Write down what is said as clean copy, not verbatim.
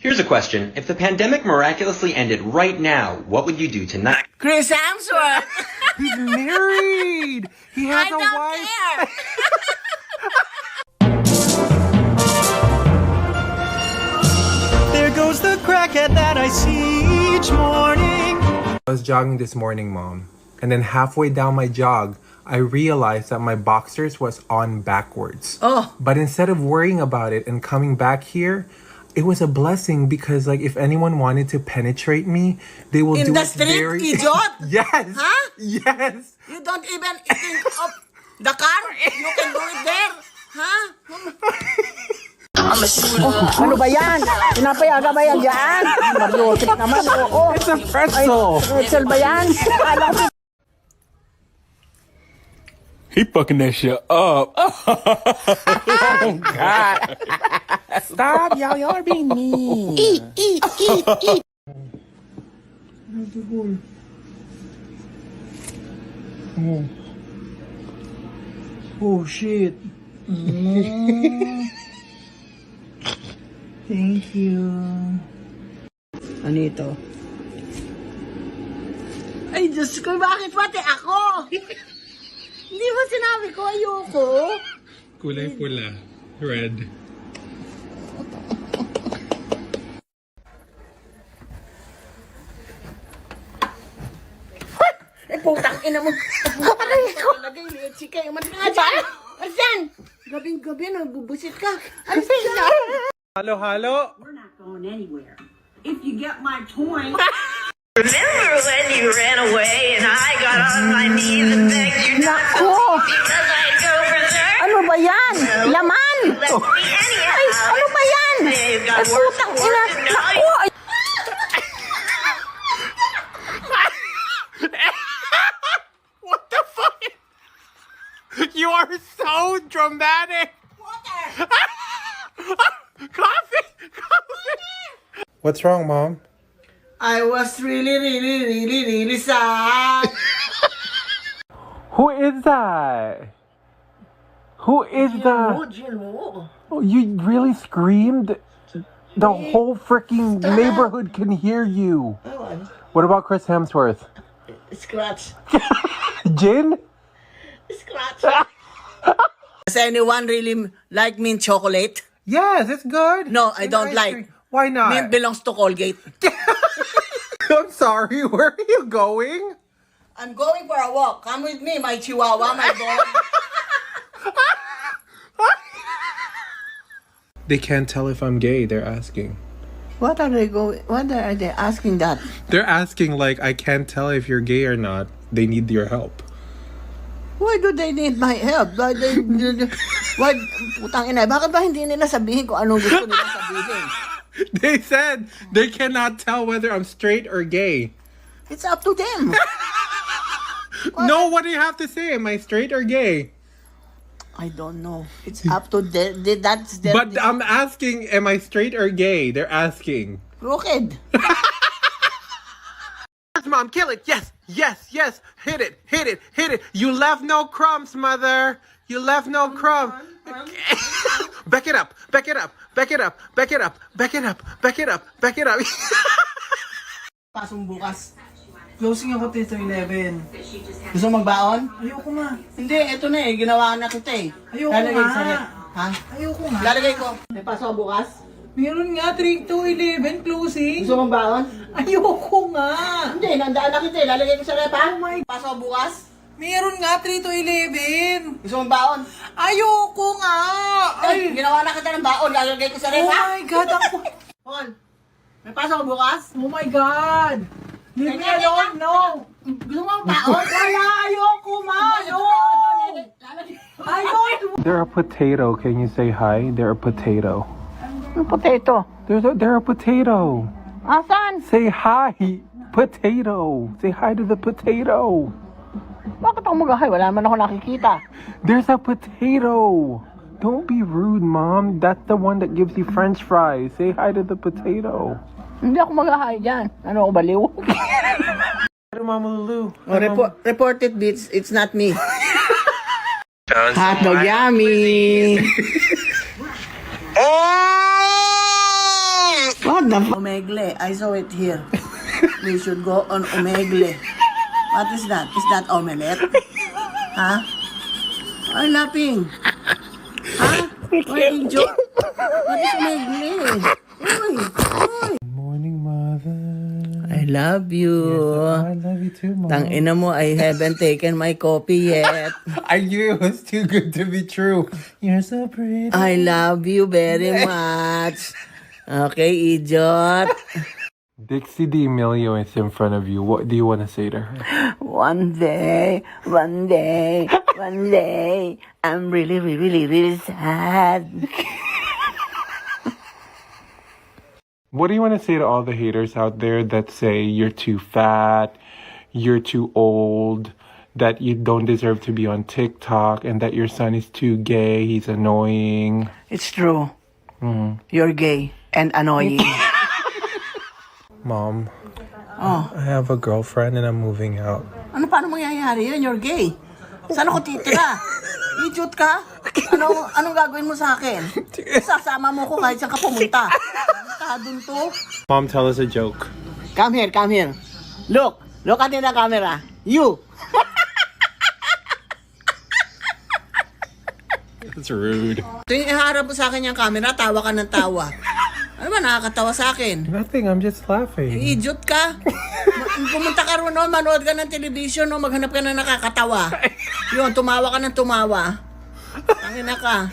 Here's a question. If the pandemic miraculously ended right now, what would you do tonight? Chris Hemsworth! He's married! He has I a don't wife! care! There goes the crackhead that I see each morning. I was jogging this morning, Mom. And then halfway down my jog, I realized that my boxers was on backwards. Oh. But instead of worrying about it and coming back here, it was a blessing because like if anyone wanted to penetrate me, they will In do the it street, very idiot? Yes. Huh? Yes. You don't even think of the car? You can do it there? Huh? Ano ba yan? Pinapayaga ba yan dyan? Maryotik naman, oo. It's a pretzel. Pretzel ba yan? He fucking that shit up. Oh, God. Stop, y'all. Y'all are being mean. Eat. Oh shit. Thank you. Ano ito? Ay, Diyos ko, bakit pati ako? Hindi mo sinabi ko, ayoko. Kulay pula. Red. Ay, putang ina mo. Kapatay ko. Lagay, leche kayo. Mati nga dyan. Arsan! Gabing-gabi, nagbubusit ka. Arsan! Halo. We're not going anywhere. If you get my point. Remember when you ran away and I got on my knees and begged you not to leave because I'd go berserk? Ano ba yan? Laman! Let me anyhow. Ay, ano ba yan? You've got Ay, worse putang and ina. worse and now Naku! Ay, What the fuck? You are so dramatic. Coffee. What's wrong, Mom? I was really sad. Who is that? Who is that? Oh, you really screamed? The whole freaking neighborhood can hear you. What about Chris Hemsworth? Scratch. Jin? Scratch. Does anyone really like mint chocolate? Yes, it's good. No, I And don't ice like. cream. Why not? Mint belongs to Colgate. I'm sorry. Where are you going? I'm going for a walk. Come with me, my chihuahua, my dog. They can't tell if I'm gay. They're asking. What are they asking that? They're asking like I can't tell if you're gay or not. They need your help. Why do they need my help? Why, putang ina, bakit ba hindi nila sabihin kung anong gusto nila sabihin? They said they cannot tell whether I'm straight or gay. It's up to them. No, what do you have to say? Am I straight or gay? I don't know. It's up to them. That's their... But I'm asking, am I straight or gay? They're asking. Crooked. Mom, kill it. Yes. Hit it. You left no crumbs, Mother. You left no crumbs. Back it up. Pasong bukas. Closing ako Tito 11. Gusto mo magbaon? Ayoko nga. Hindi, ito na eh. Ginawa na kita eh. Ayoko Lalagay nga. sa rep. Ha? Ayoko nga. Lalagay ko. May pasok ako bukas? Meron nga 3 to 11 closing. Gusto mo magbaon? Ayoko nga. Hindi, nandaan na kita eh. Lalagay ko sa rep ha? Oh my... Pasok ako bukas? Meron nga 3 to 11. Gusto mo magbaon? Ayoko nga. Ay, ginawa na kita ng baon. Lalagay ko sa rep Oh ha? my God. Ako... Paul, may pasok ako bukas? Oh my God. Leave me alone. No. Gusto mo magbaon? Wala. Ayoko ma. No. I don't... They're a potato. Can you say hi? They're a potato. Ang potato. They're a potato. Asan? Say hi. Potato. Say hi to the potato. Bakit ako mag-ahay? Wala naman ako nakikita. There's a potato. Don't be rude, Mom. That's the one that gives you French fries. Say hi to the potato. Hindi ako mag-ahay dyan. Ano ako baliw? Mama Lulu. Report it, bitch. It's not me. Hotdog yummy. What? What the Omegle. I saw it here. We should go on Omegle. What is that? Is that omelette? Huh? Are you laughing? Huh? Why idiot? What is Omegle? Uy! Uy! Morning, mother. I love you. I love you too, mom. Tangina mo, I haven't taken my coffee yet. I knew it was too good to be true. You're so pretty. I love you very much. Okay, idiot. Dixie D'Amelio is in front of you. What do you want to say to her? One day, I'm really sad. What do you want to say to all the haters out there that say you're too fat, you're too old, that you don't deserve to be on TikTok, and that your son is too gay, he's annoying? It's true. You're gay and annoying. Mom, I have a girlfriend and I'm moving out. Ano paano mangyayari yun? You're gay. Saan ako titira? Idiot ka? Anong gagawin mo sa akin? Sasama mo ko kahit saan ka pumunta. Dun to. Mom, tell us a joke. Come here. Look at in the camera. You. That's rude. Tuwing iharap mo sa akin yung camera, tawa ka ng tawa. Ano ba nakakatawa sa akin? Nothing, I'm just laughing. Idiot ka. Pumunta ka ron, manood ka ng television, maghanap ka na nakakatawa. Yun, tumawa ka ng tumawa. Tangina ka.